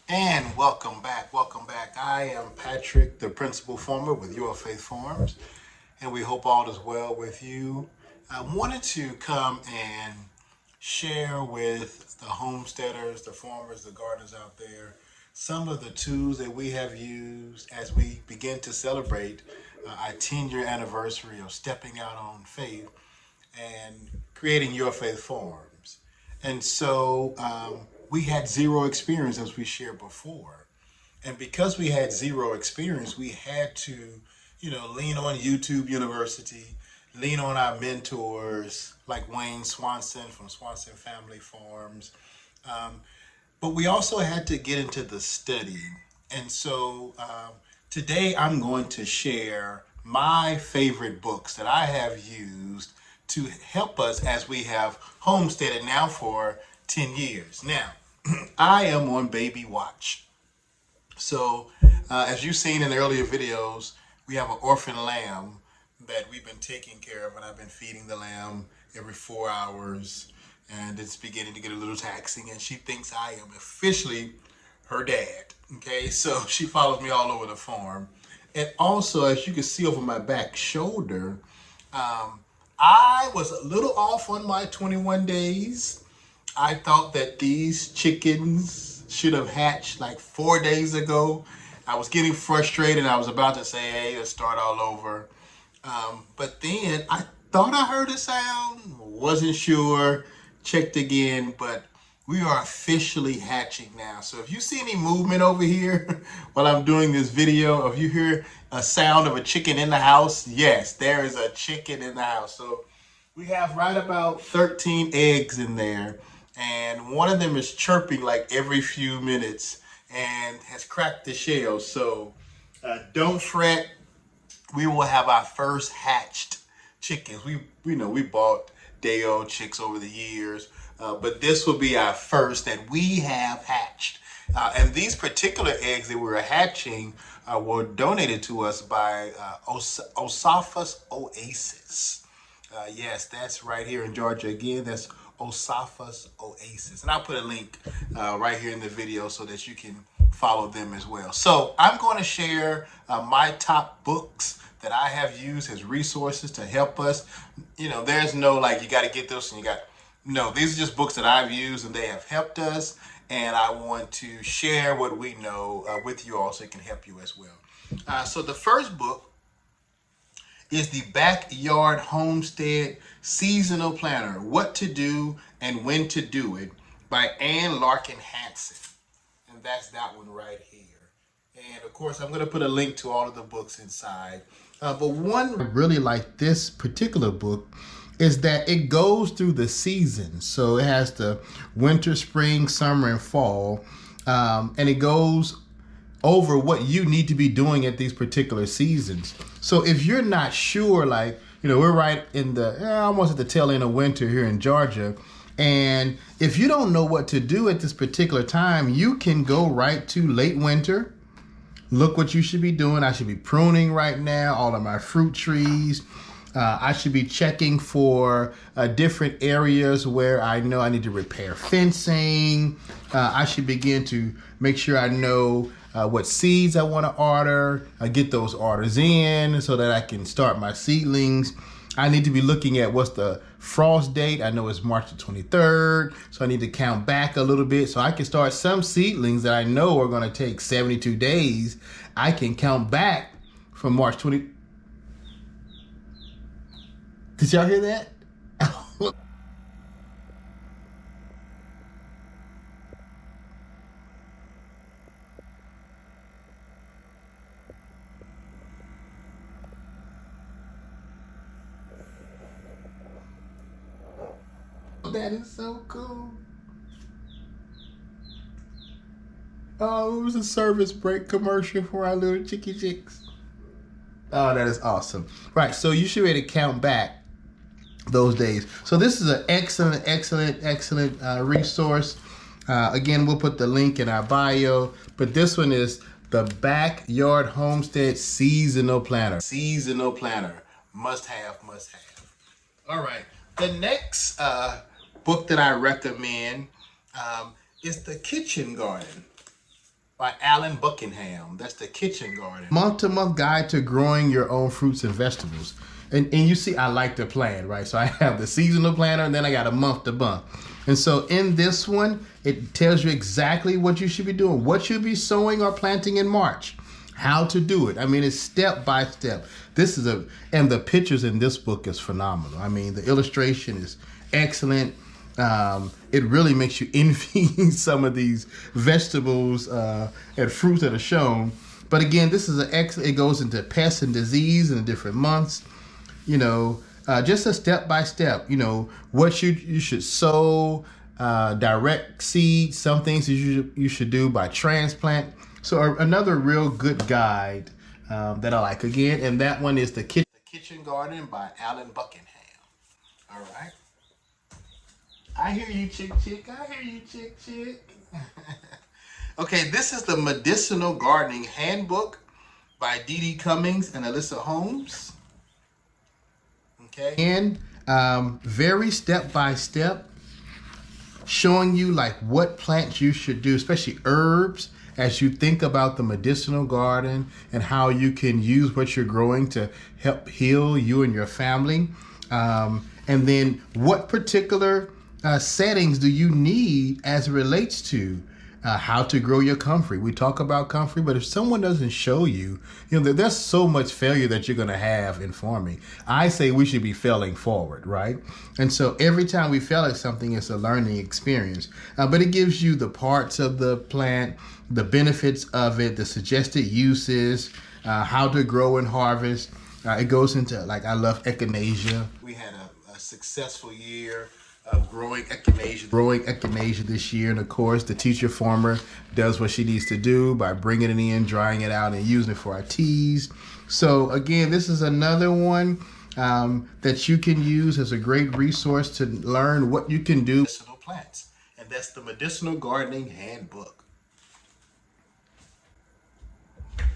And welcome back. Welcome back. I am Patrick, the principal farmer with Your Faith Farms, and we hope all is well with you. I wanted to come and share with the homesteaders, the farmers, the gardeners out there some of the tools that we have used as we begin to celebrate our 10-year anniversary of stepping out on faith and creating Your Faith Farms. And so we had zero experience, as we shared before. And because we had zero experience, we had to, lean on YouTube University, lean on our mentors like Wayne Swanson from Swanson Family Farms. But we also had to get into the study. And so today I'm going to share my favorite books that I have used to help us as we have homesteaded now for 10 years. Now, I am on baby watch. So, as you've seen in the earlier videos, we have an orphan lamb that we've been taking care of, and I've been feeding the lamb every 4 hours, and it's beginning to get a little taxing, and she thinks I am officially her dad. Okay, so she follows me all over the farm. And also, as you can see over my back shoulder, I was a little off on my 21 days. I thought that these chickens should have hatched like 4 days ago. I was getting frustrated. I was about to say, hey, let's start all over. But then I thought I heard a sound, wasn't sure, checked again, but we are officially hatching now. So if you see any movement over here while I'm doing this video, if you hear a sound of a chicken in the house, yes, there is a chicken in the house. So we have right about 13 eggs in there, and one of them is chirping like every few minutes and has cracked the shell. So don't fret. We will have our first hatched chickens. We bought day-old chicks over the years, but this will be our first that we have hatched. And these particular eggs that we're hatching were donated to us by Osaphus Oasis. Yes, that's right here in Georgia. Again, that's Osaphus Oasis. And I'll put a link right here in the video so that you can follow them as well. So I'm going to share my top books that I have used as resources to help us. There's no like, you got to get this and no, these are just books that I've used and they have helped us. And I want to share what we know with you all so it can help you as well. So the first book is the Backyard Homestead Seasonal Planner, What to Do and When to Do It by Ann Larkin Hansen. And that's that one right here. And of course, I'm going to put a link to all of the books inside. But one I really like this particular book is that it goes through the seasons. So it has the winter, spring, summer, and fall. And it goes over what you need to be doing at these particular seasons. So if you're not sure, like, we're right in the, almost at the tail end of winter here in Georgia. And if you don't know what to do at this particular time, you can go right to late winter. Look what you should be doing. I should be pruning right now, all of my fruit trees. I should be checking for different areas where I know I need to repair fencing. I should begin to make sure I know what seeds I want to order. Get those orders in so that I can start my seedlings. I need to be looking at what's the frost date. I know it's March the 23rd, so I need to count back a little bit so I can start some seedlings that I know are going to take 72 days. I can count back from March 20. Did y'all hear that? That is so cool. Oh, it was a service break commercial for our little chickie chicks. Oh, that is awesome. Right, so you should be able to count back those days. So this is an excellent resource. Again, we'll put the link in our bio, but this one is the Backyard Homestead Seasonal Planner. Seasonal Planner. Must have. All right. The next book that I recommend is The Kitchen Garden. by Alan Buckingham. That's the kitchen garden. Month-to-month guide to growing your own fruits and vegetables. And you see, I like to plan, right? So I have the seasonal planner, and then I got a month-to-month. And so in this one, it tells you exactly what you should be doing, what you'll be sowing or planting in March, how to do it. I mean, it's step by step. And the pictures in this book is phenomenal. I mean, the illustration is excellent. It really makes you envy some of these vegetables and fruits that are shown. But again, this is it goes into pests and disease in the different months. Just a step by step. What you should sow, direct seed. Some things you should do by transplant. So another real good guide that I like again, and that one is the Kitchen Garden by Alan Buckingham. All right. I hear you, chick. I hear you, chick. Okay, this is the Medicinal Gardening Handbook by Dee Cummings and Alyssa Holmes. Okay. And very step by step, showing you like what plants you should do, especially herbs, as you think about the medicinal garden and how you can use what you're growing to help heal you and your family. And then what particular settings do you need as it relates to how to grow your comfrey. We talk about comfrey, but if someone doesn't show you, there's so much failure that you're going to have in farming. I say we should be failing forward, right? And so every time we fail at something, it's a learning experience. But it gives you the parts of the plant, the benefits of it, the suggested uses, how to grow and harvest. It goes into, I love echinacea. We had a successful year of growing echinacea this year. And of course, the teacher farmer does what she needs to do by bringing it in, drying it out, and using it for our teas. So again, this is another one that you can use as a great resource to learn what you can do. Medicinal plants. And that's the Medicinal Gardening Handbook.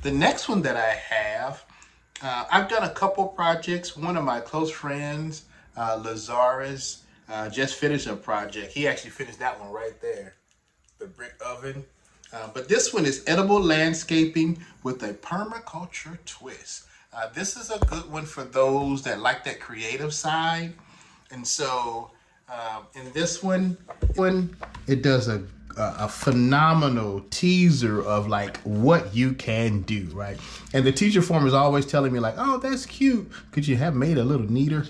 The next one that I have, I've done a couple projects. One of my close friends, Lazarus, just finished a project. He actually finished that one right there, the brick oven. But this one is edible landscaping with a permaculture twist. This is a good one for those that like that creative side. And so in this one, it does a phenomenal teaser of what you can do, right? And the teacher farmer is always telling me oh, that's cute. Could you have made it a little neater?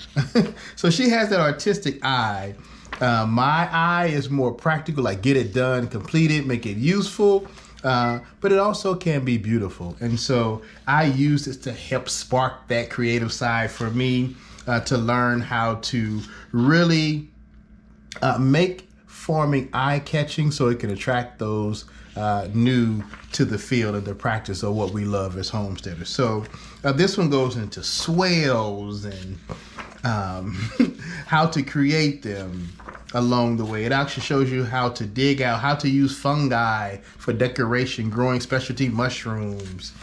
So she has that artistic eye. My eye is more practical, get it done, complete it, make it useful. But it also can be beautiful. And so I use this to help spark that creative side for me, to learn how to really make farming eye-catching so it can attract those new to the field and the practice of what we love as homesteaders. So this one goes into swales and how to create them along the way. It actually shows you how to dig out, how to use fungi for decoration, growing specialty mushrooms.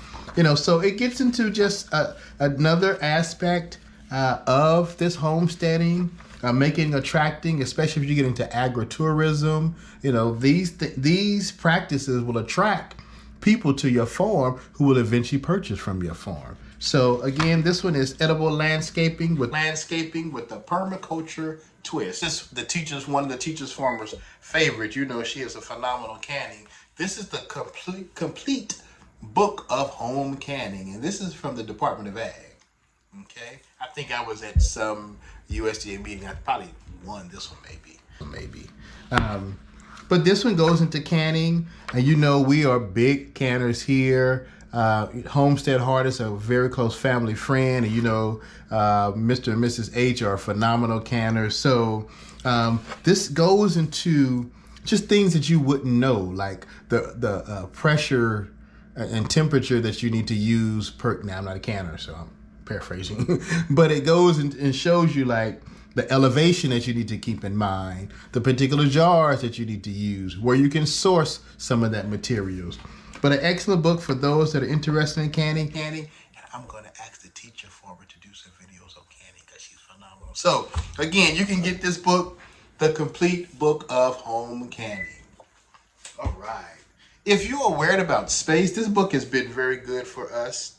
So it gets into just another aspect of this homesteading. Attracting, especially if you get into agritourism, these practices will attract people to your farm who will eventually purchase from your farm. So again, this one is edible landscaping with the permaculture twist. This is one of the teacher's farmer's favorite. She is a phenomenal canning. This is the complete book of home canning, and this is from the Department of Ag. Okay, I think I was at some USDA meeting. I probably won this one, maybe. But this one goes into canning, and we are big canners here. Homestead Heart is a very close family friend, and Mr. and Mrs. H are phenomenal canners. So this goes into just things that you wouldn't know, like the pressure and temperature that you need to use per. Now I'm not a canner, so I'm paraphrasing, but it goes and shows you the elevation that you need to keep in mind, the particular jars that you need to use, where you can source some of that materials. But an excellent book for those that are interested in canning. And I'm going to ask the teacher farmer to do some videos on canning because she's phenomenal. So again, you can get this book, The Complete Book of Home Canning. All right. If you are worried about space, this book has been very good for us.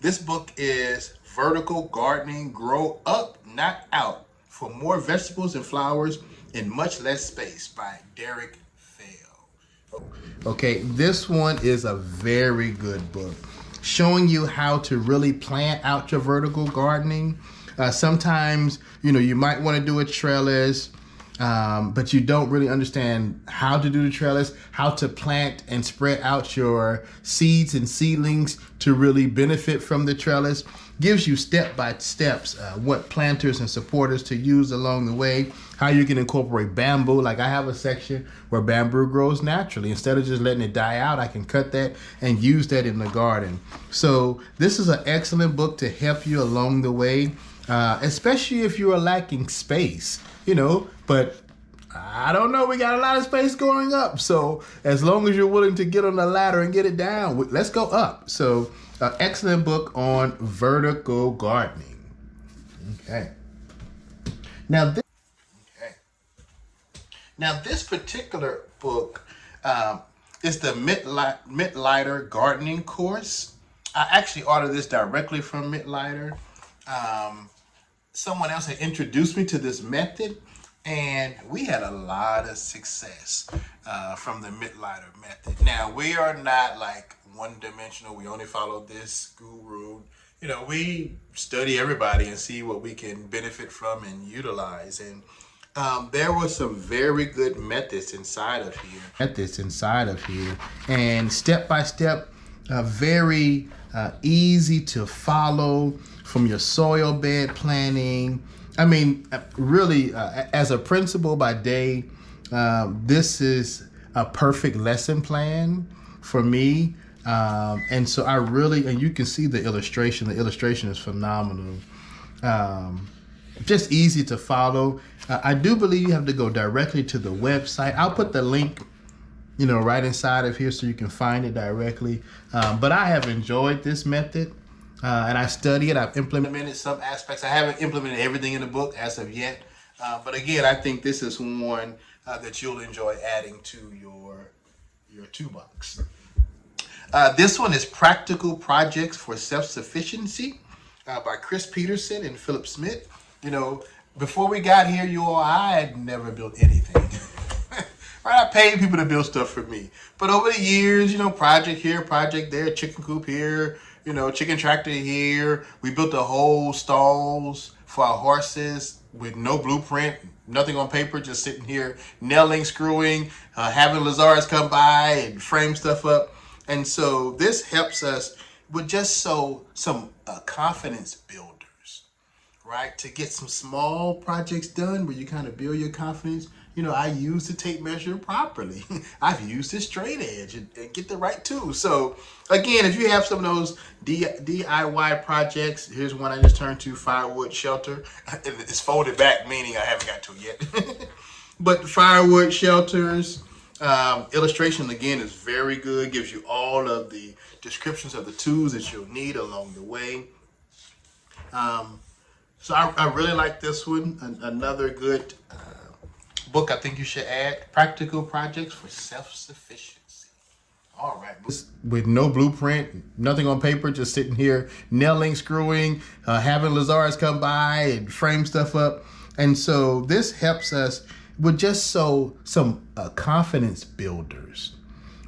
This book is Vertical Gardening, Grow Up, Not Out, for More Vegetables and Flowers in Much Less Space by Derek Fail. Okay, this one is a very good book, showing you how to really plan out your vertical gardening. Sometimes, you might want to do a trellis, but you don't really understand how to do the trellis, how to plant and spread out your seeds and seedlings to really benefit from the trellis. Gives you step-by-steps what planters and supporters to use along the way, how you can incorporate bamboo. Like I have a section where bamboo grows naturally. Instead of just letting it die out, I can cut that and use that in the garden. So this is an excellent book to help you along the way, especially if you are lacking space, but I don't know, we got a lot of space going up. So as long as you're willing to get on the ladder and get it down, let's go up. So excellent book on vertical gardening. Okay. Now this particular book is the Midlighter Gardening Course. I actually ordered this directly from Midlighter. Someone else had introduced me to this method, and we had a lot of success from the Midlighter method. Now, we are not like one-dimensional. We only follow this guru. We study everybody and see what we can benefit from and utilize. And there were some very good methods inside of here. And step-by-step, very easy to follow, from your soil bed planning. I mean, really, as a principal by day, this is a perfect lesson plan for me. And so and you can see the illustration. The illustration is phenomenal. Just easy to follow. I do believe you have to go directly to the website. I'll put the link, right inside of here so you can find it directly. But I have enjoyed this method. And I study it. I've implemented some aspects. I haven't implemented everything in the book as of yet. But again, I think this is one that you'll enjoy adding to your toolbox. This one is Practical Projects for Self-Sufficiency by Chris Peterson and Philip Smith. Before we got here, I had never built anything. Right? I paid people to build stuff for me. But over the years, project here, project there, chicken coop here, chicken tractor here. We built the whole stalls for our horses with no blueprint, nothing on paper, just sitting here, nailing, screwing, having Lazarus come by and frame stuff up. And so this helps us with just some confidence builders, right? To get some small projects done where you kind of build your confidence. I use the tape measure properly. I've used the straight edge and get the right tool. So again, if you have some of those DIY projects, here's one I just turned to, firewood shelter. It's folded back, meaning I haven't got to it yet. But firewood shelters, illustration again is very good. Gives you all of the descriptions of the tools that you'll need along the way. So I really like this one. Another good book I think you should add, Practical Projects for Self-Sufficiency. All right. With no blueprint, nothing on paper, just sitting here, nailing, screwing, having Lazarus come by and frame stuff up. And so this helps us with just some confidence builders,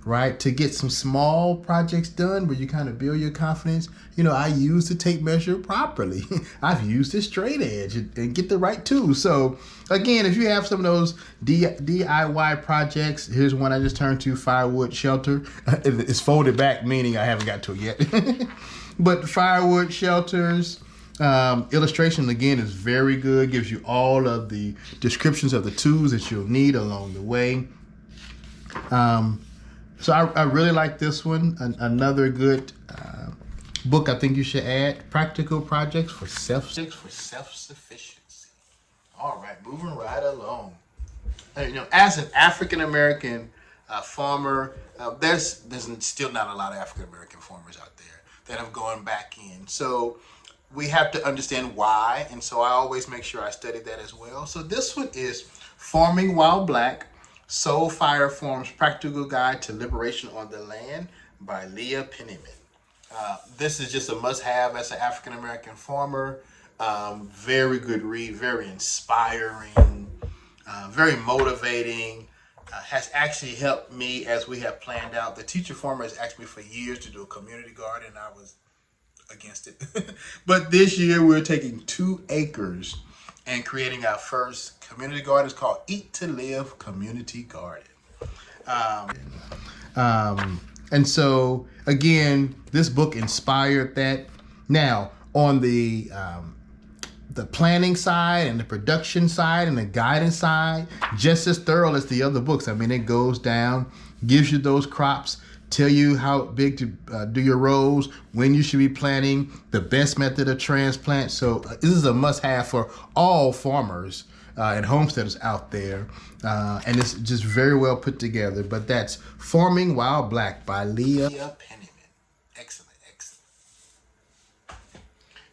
right? To get some small projects done where you kind of build your confidence. I use the tape measure properly. I've used the straight edge and get the right tool. So again, if you have some of those DIY projects, here's one I just turned to, firewood shelter. It's folded back, meaning I haven't got to it yet. But firewood shelters, illustration again is very good. Gives you all of the descriptions of the tools that you'll need along the way. So I really like this one. Another good book I think you should add, Practical Projects for Self-Sufficiency. All right, moving right along. As an African-American farmer, there's still not a lot of African-American farmers out there that have gone back in. So we have to understand why, and so I always make sure I study that as well. So this one is Farming While Black, Soul Fire Farm's Practical Guide to Liberation on the Land by Leah Penniman. This is just a must-have as an African-American farmer. Very good read, very inspiring, very motivating. Has actually helped me as we have planned out. The teacher farmer has asked me for years to do a community garden. I was against it. But this year we're taking 2 acres and creating our first community garden. It's called Eat to Live Community Garden. And so, again, this book inspired that. Now, on the planning side and the production side and the guidance side, just as thorough as the other books. I mean, it goes down, gives you those crops, tell you how big to do your rows, when you should be planting, the best method of transplant. So this is a must-have for all farmers and homesteaders out there. And it's just very well put together. But that's Farming While Black by Leah Penniman. Excellent, excellent.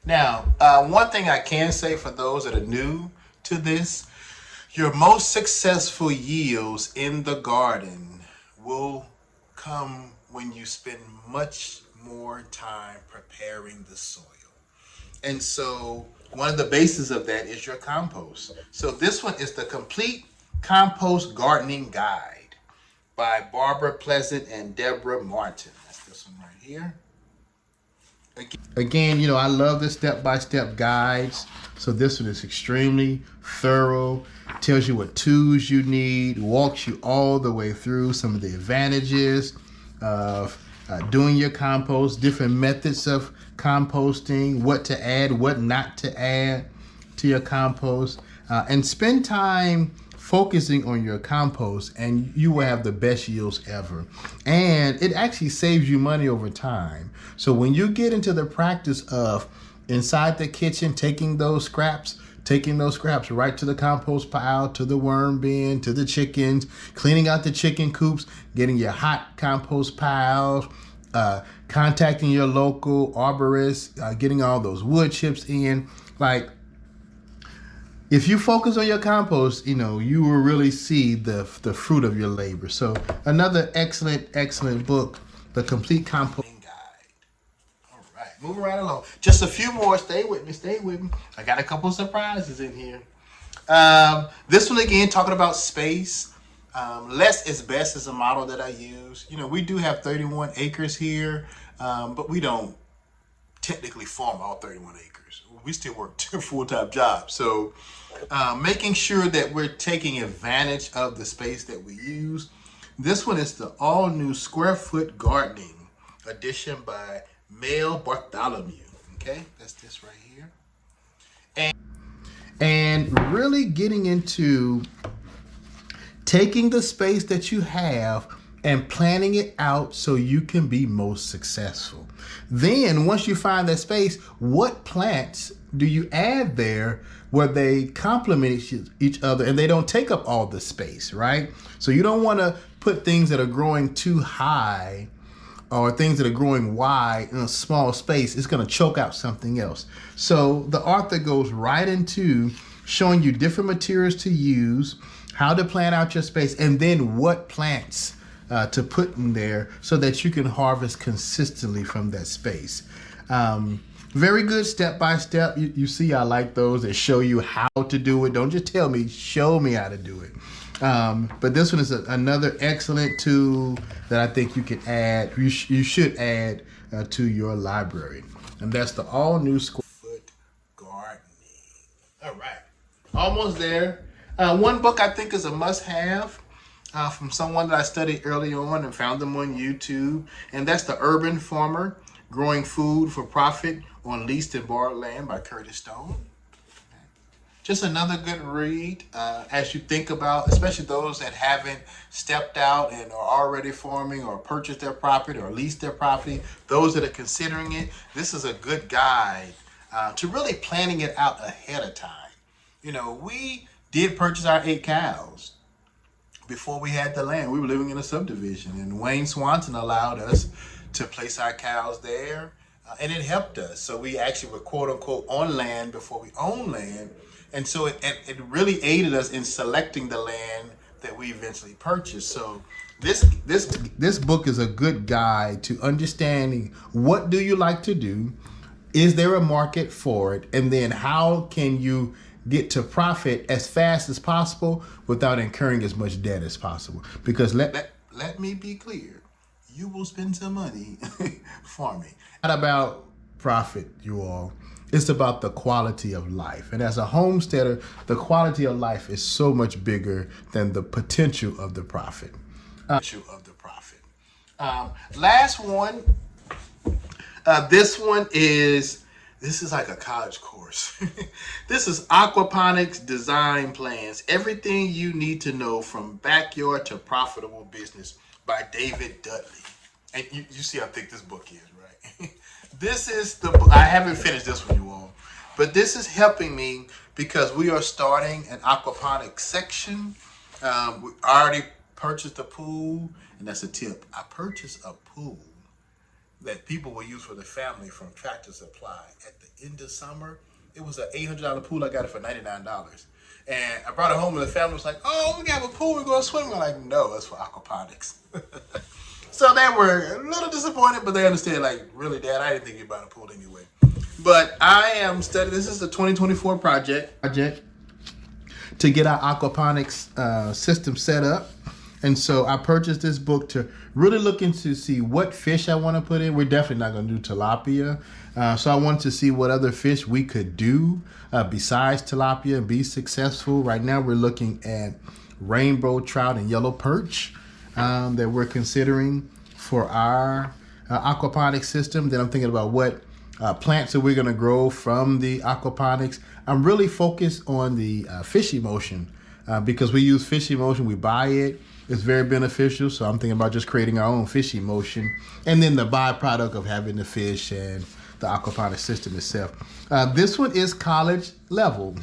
Now, one thing I can say for those that are new to this, your most successful yields in the garden will come when you spend much more time preparing the soil. And so one of the bases of that is your compost. So this one is the Complete Compost Gardening Guide by Barbara Pleasant and Deborah Martin. That's this one right here. Again, you know, I love the step-by-step guides. So this one is extremely thorough, tells you what tools you need, walks you all the way through some of the advantages of doing your compost, different methods of composting, what to add, what not to add to your compost, and spend time focusing on your compost and you will have the best yields ever. And it actually saves you money over time. So when you get into the practice of inside the kitchen, taking those scraps right to the compost pile, to the worm bin, to the chickens, cleaning out the chicken coops, getting your hot compost piles, contacting your local arborist, getting all those wood chips in. Like, if you focus on your compost, you know, you will really see the fruit of your labor. So another excellent book, The Complete Compost Guide. All right, moving right along. Just a few more. Stay with me. I got a couple of surprises in here. This one again, talking about space. Less is best is a model that I use. You know, we do have 31 acres here, but we don't technically farm all 31 acres. We still work 2 full-time jobs. So making sure that we're taking advantage of the space that we use. This one is the all-new Square Foot Gardening edition by Mel Bartholomew. Okay, that's this right here. And really getting into taking the space that you have and planning it out so you can be most successful. Then once you find that space, what plants do you add there where they complement each other and they don't take up all the space, right? So you don't want to put things that are growing too high or things that are growing wide in a small space. It's going to choke out something else. So the author goes right into showing you different materials to use, how to plan out your space, and then what plants to put in there so that you can harvest consistently from that space. Very good step-by-step. You see, I like those that show you how to do it. Don't just tell me, show me how to do it. But this one is another excellent tool that I think you can add, you should add to your library. And that's the all-new Square Foot Gardening. All right, almost there. One book I think is a must-have from someone that I studied early on and found them on YouTube, and that's The Urban Farmer, Growing Food for Profit on Leased and Borrowed Land by Curtis Stone. Just another good read as you think about, especially those that haven't stepped out and are already farming or purchased their property or leased their property. Those that are considering it, this is a good guide to really planning it out ahead of time. You know, we did purchase our 8 cows before we had the land. We were living in a subdivision, and Wayne Swanson allowed us to place our cows there, and it helped us. So we actually were quote unquote on land before we owned land. And so it really aided us in selecting the land that we eventually purchased. So this book is a good guide to understanding what do you like to do, is there a market for it, and then how can you get to profit as fast as possible without incurring as much debt as possible. Because let me be clear, you will spend some money farming. Not about profit, you all. It's about the quality of life. And as a homesteader, the quality of life is so much bigger than the potential of the profit. Last one. This is like a college course. This is Aquaponics Design Plans. Everything you need to know from backyard to profitable business by David Dudley. And you see how thick this book is, right? This is the book. I haven't finished this one, you all. But this is helping me because we are starting an aquaponics section. We already purchased a pool, and that's a tip. I purchased a pool that people will use for the family from Tractor Supply. At the end of summer, it was an $800 pool. I got it for $99. And I brought it home, and the family was like, oh, we have a pool, we're going to swim. I'm like, no, that's for aquaponics. So they were a little disappointed, but they understand, like, really, Dad, I didn't think you'd buy a pool anyway. But I am studying, this is the 2024 project to get our aquaponics system set up. And so I purchased this book to really look into see what fish I want to put in. We're definitely not going to do tilapia. So I wanted to see what other fish we could do besides tilapia and be successful. Right now we're looking at rainbow trout and yellow perch that we're considering for our aquaponics system. Then I'm thinking about what plants that we're going to grow from the aquaponics. I'm really focused on the fish emulsion because we use fish emulsion. We buy it. It's very beneficial. So I'm thinking about just creating our own fish emulsion, and then the byproduct of having the fish and the aquaponics system itself. This one is college level.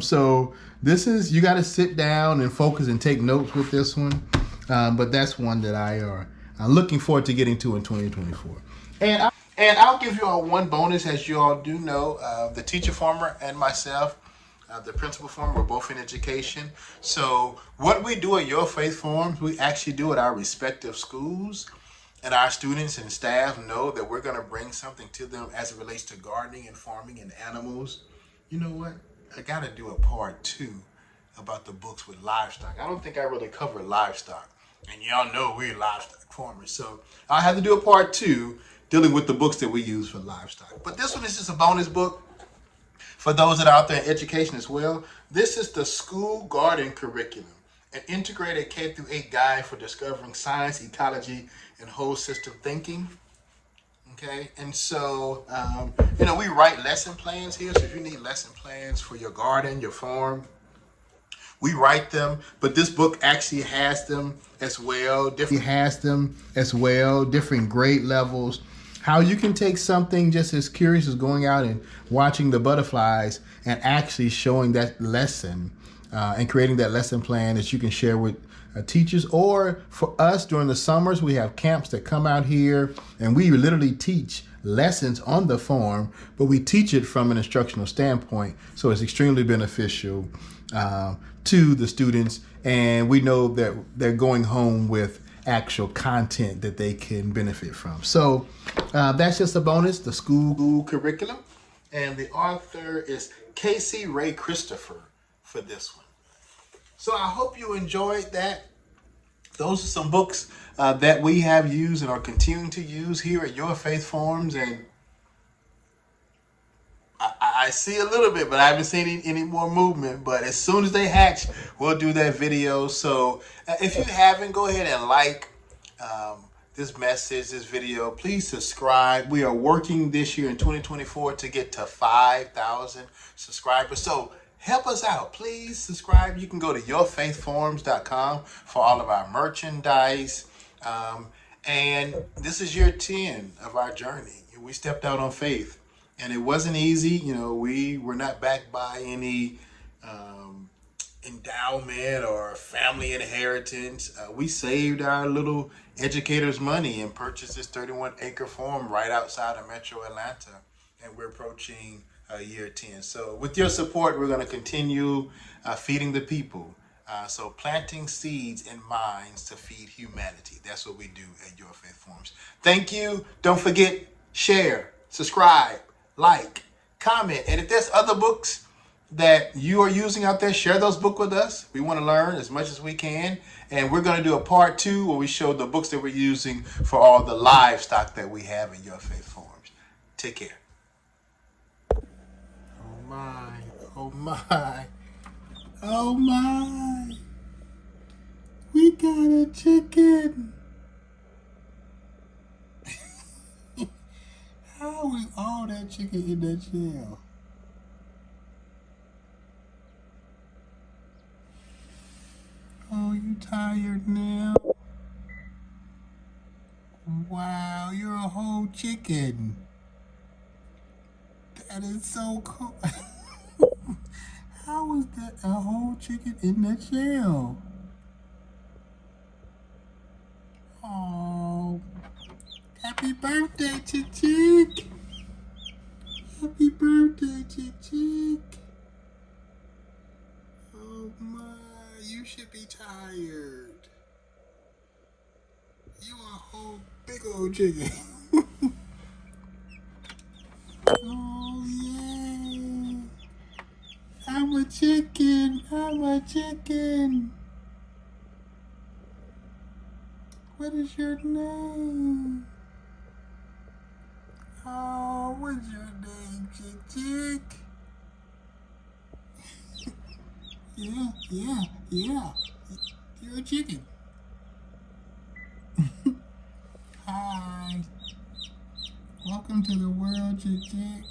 So this is, you got to sit down and focus and take notes with this one. But that's one that I'm looking forward to getting to in 2024. And I'll give you all one bonus. As you all do know, the teacher farmer and myself, the principal farmer, we're both in education. So what we do at Your Faith Farms, we actually do at our respective schools. And our students and staff know that we're going to bring something to them as it relates to gardening and farming and animals. You know what? I got to do a part 2 about the books with livestock. I don't think I really covered livestock. And y'all know we're livestock farmers. So I'll have to do a part 2 dealing with the books that we use for livestock. But this one is just a bonus book for those that are out there in education as well. This is the School Garden Curriculum, an integrated K-8 guide for discovering science, ecology, and whole system thinking. Okay, and so, we write lesson plans here. So if you need lesson plans for your garden, your farm, we write them. But this book actually has them as well. Different grade levels. How you can take something just as curious as going out and watching the butterflies and actually showing that lesson and creating that lesson plan that you can share with teachers. Or for us during the summers, we have camps that come out here and we literally teach lessons on the farm, but we teach it from an instructional standpoint. So it's extremely beneficial to the students. And we know that they're going home with actual content that they can benefit from. So that's just a bonus, the school curriculum. And the author is Casey Ray Christopher for this one. So I hope you enjoyed that. Those are some books that we have used and are continuing to use here at Your Faith Farms. And I see a little bit, but I haven't seen any more movement. But as soon as they hatch, we'll do that video. So if you haven't, go ahead and like this message, this video. Please subscribe. We are working this year in 2024 to get to 5,000 subscribers. So help us out. Please subscribe. You can go to yourfaithfarms.com for all of our merchandise. And this is year 10 of our journey. We stepped out on faith. And it wasn't easy. We were not backed by any endowment or family inheritance. We saved our little educator's money and purchased this 31-acre farm right outside of Metro Atlanta. And we're approaching year 10. So with your support, we're going to continue feeding the people So planting seeds in minds to feed humanity. That's what we do at Your Faith Farms. Thank you. Don't forget, share, subscribe, like, comment. And if there's other books that you are using out there, share those books with us. We want to learn as much as we can. And we're going to do a part 2 where we show the books that we're using for all the livestock that we have in Your Faith Farms. Take care. Oh my, oh my, oh my. We got a chicken. How is all that chicken in that shell? Oh, you tired now? Wow, you're a whole chicken. That is so cool. How is that a whole chicken in that shell? Oh, happy birthday, Chick Chick. Happy birthday, Chick Chick. Oh my, you should be tired. You a whole big old chicken. Oh yay. I'm a chicken. I'm a chicken. What is your name? Oh, what's your name, Chick Chick? Yeah. You're a chicken. Hi. Welcome to the world, Chick Chick.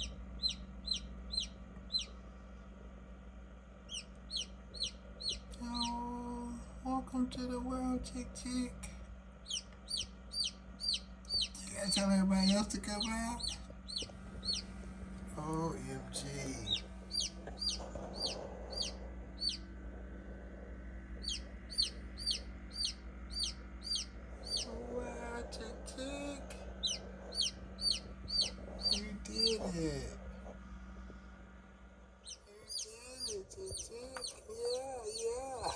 Oh, welcome to the world, Chick Chick. You gotta tell everybody else to come out. OMG. Wow, Chick Chick. You did it. You did it, Chick Chick. Yeah.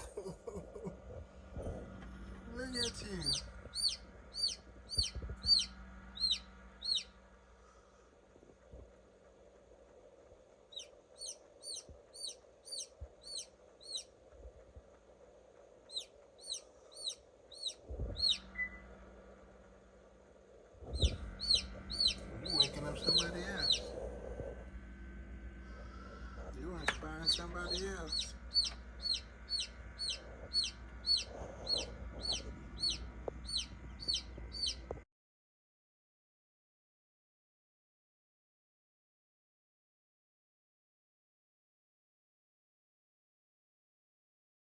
Look at you. You waking up somebody else. You inspiring somebody else.